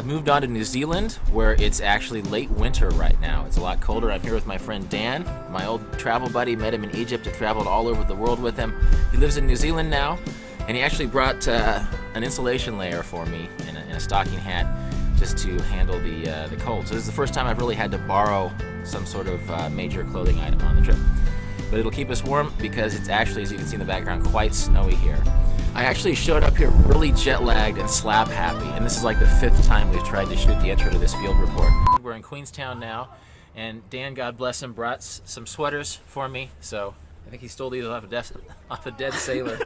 I've moved on to New Zealand, where it's actually late winter right now. It's a lot colder. I'm here with my friend Dan, my old travel buddy. Met him in Egypt. I traveled all over the world with him. He lives in New Zealand now, and he actually brought an insulation layer for me in a stocking hat just to handle the cold. So this is the first time I've really had to borrow some sort of major clothing item on the trip. But it'll keep us warm because it's actually, as you can see in the background, quite snowy here. I actually showed up here really jet-lagged and slap-happy, and this is like the 5th time we've tried to shoot the intro to this field report. We're in Queenstown now, and Dan, God bless him, brought some sweaters for me, so I think he stole these off a dead sailor.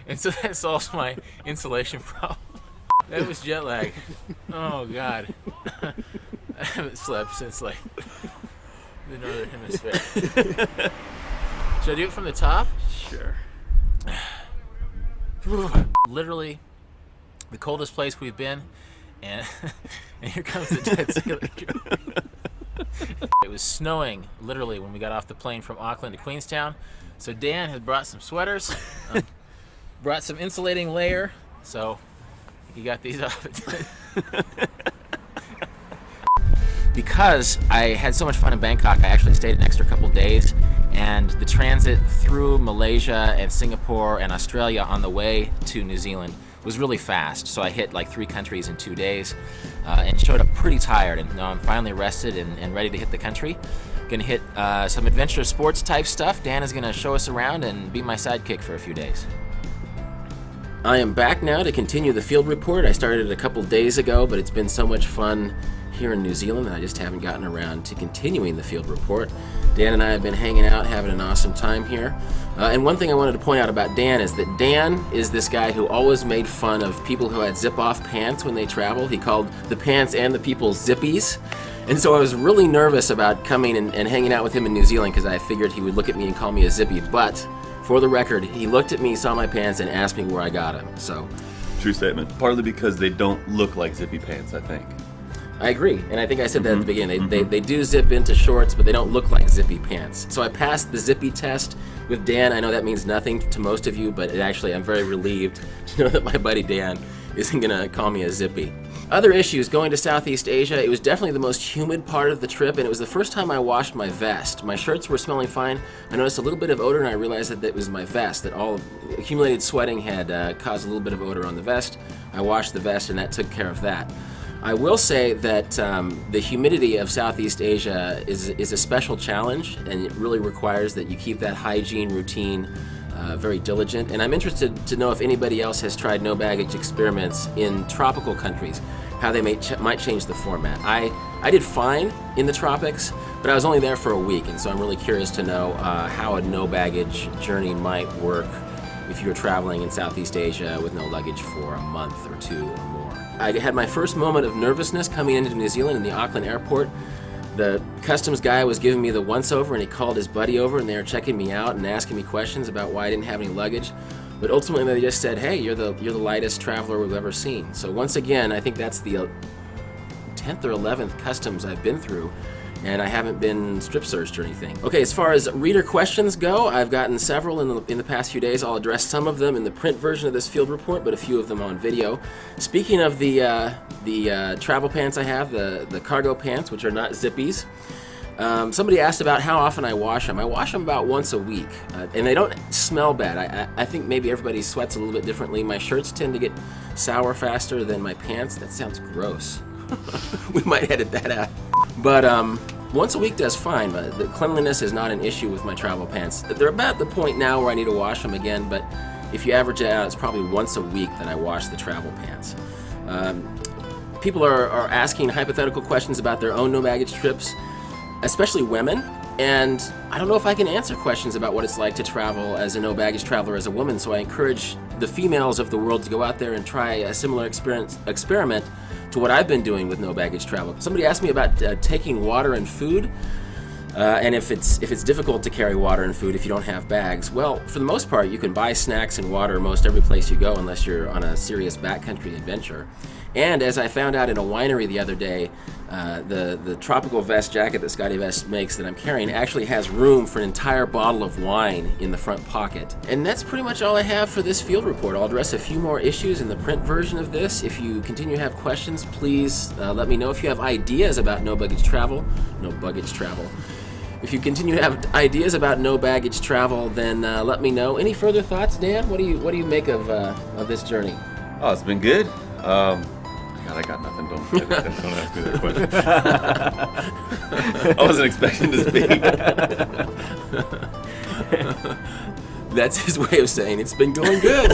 And so that solves my insulation problem. That was jet lag. Oh, God. I haven't slept since, like, the Northern Hemisphere. Should I do it from the top? Sure. Literally the coldest place we've been, and here comes the dead sailor joke. It was snowing literally when we got off the plane from Auckland to Queenstown, so Dan had brought some sweaters, brought some insulating layer, so he got these off. Because I had so much fun in Bangkok, I actually stayed an extra couple days, and the transit through Malaysia and Singapore and Australia on the way to New Zealand was really fast. So I hit like 3 countries in 2 days and showed up pretty tired, and now I'm finally rested and ready to hit the country. Gonna hit some adventure sports type stuff. Dan is gonna show us around and be my sidekick for a few days. I am back now to continue the field report. I started a couple days ago, but it's been so much fun here in New Zealand that I just haven't gotten around to continuing the field report. Dan and I have been hanging out, having an awesome time here. And one thing I wanted to point out about Dan is that Dan is this guy who always made fun of people who had zip-off pants when they travel. He called the pants and the people zippies. And so I was really nervous about coming and hanging out with him in New Zealand because I figured he would look at me and call me a zippy. But for the record, he looked at me, saw my pants, and asked me where I got them. So, true statement. Partly because they don't look like zippy pants, I think. I agree, and I think I said that at the beginning. They do zip into shorts, but they don't look like zippy pants. So I passed the zippy test with Dan. I know that means nothing to most of you, but I'm very relieved to know that my buddy Dan isn't going to call me a zippy. Other issues, going to Southeast Asia, it was definitely the most humid part of the trip, and it was the first time I washed my vest. My shirts were smelling fine. I noticed a little bit of odor, and I realized that it was my vest, that all accumulated sweating had caused a little bit of odor on the vest. I washed the vest, and that took care of that. I will say that the humidity of Southeast Asia is a special challenge, and it really requires that you keep that hygiene routine very diligent. And I'm interested to know if anybody else has tried no baggage experiments in tropical countries, how they might change the format. I did fine in the tropics, but I was only there for a week, and so I'm really curious to know how a no baggage journey might work if you were traveling in Southeast Asia with no luggage for a month or 2 or more. I had my first moment of nervousness coming into New Zealand in the Auckland airport. The customs guy was giving me the once-over, and he called his buddy over, and they were checking me out and asking me questions about why I didn't have any luggage. But ultimately, they just said, "Hey, you're the lightest traveler we've ever seen." So once again, I think that's the 10th or 11th customs I've been through, and I haven't been strip searched or anything. Okay, as far as reader questions go, I've gotten several in the past few days. I'll address some of them in the print version of this field report, but a few of them on video. Speaking of the travel pants I have, the cargo pants, which are not zippies, somebody asked about how often I wash them. I wash them about once a week, and they don't smell bad. I think maybe everybody sweats a little bit differently. My shirts tend to get sour faster than my pants. That sounds gross. We might edit that out. But once a week does fine. But the cleanliness is not an issue with my travel pants. They're about the point now where I need to wash them again, but if you average it out, it's probably once a week that I wash the travel pants. People are asking hypothetical questions about their own no baggage trips, especially women, and I don't know if I can answer questions about what it's like to travel as a no baggage traveler as a woman, so I encourage the females of the world to go out there and try a similar experiment to what I've been doing with no baggage travel. Somebody asked me about taking water and food, and if it's difficult to carry water and food if you don't have bags. Well, for the most part, you can buy snacks and water most every place you go unless you're on a serious backcountry adventure. And as I found out in a winery the other day, the tropical vest jacket that Scotty Vest makes that I'm carrying actually has room for an entire bottle of wine in the front pocket. And that's pretty much all I have for this field report. I'll address a few more issues in the print version of this. If you continue to have questions, please let me know. If you have ideas about no baggage travel, if you continue to have ideas about no baggage travel, then let me know. Any further thoughts, Dan? What do you make of this journey? Oh, it's been good. God, I got nothing. Don't ask me that question. I wasn't expecting to speak. That's his way of saying it's been going good.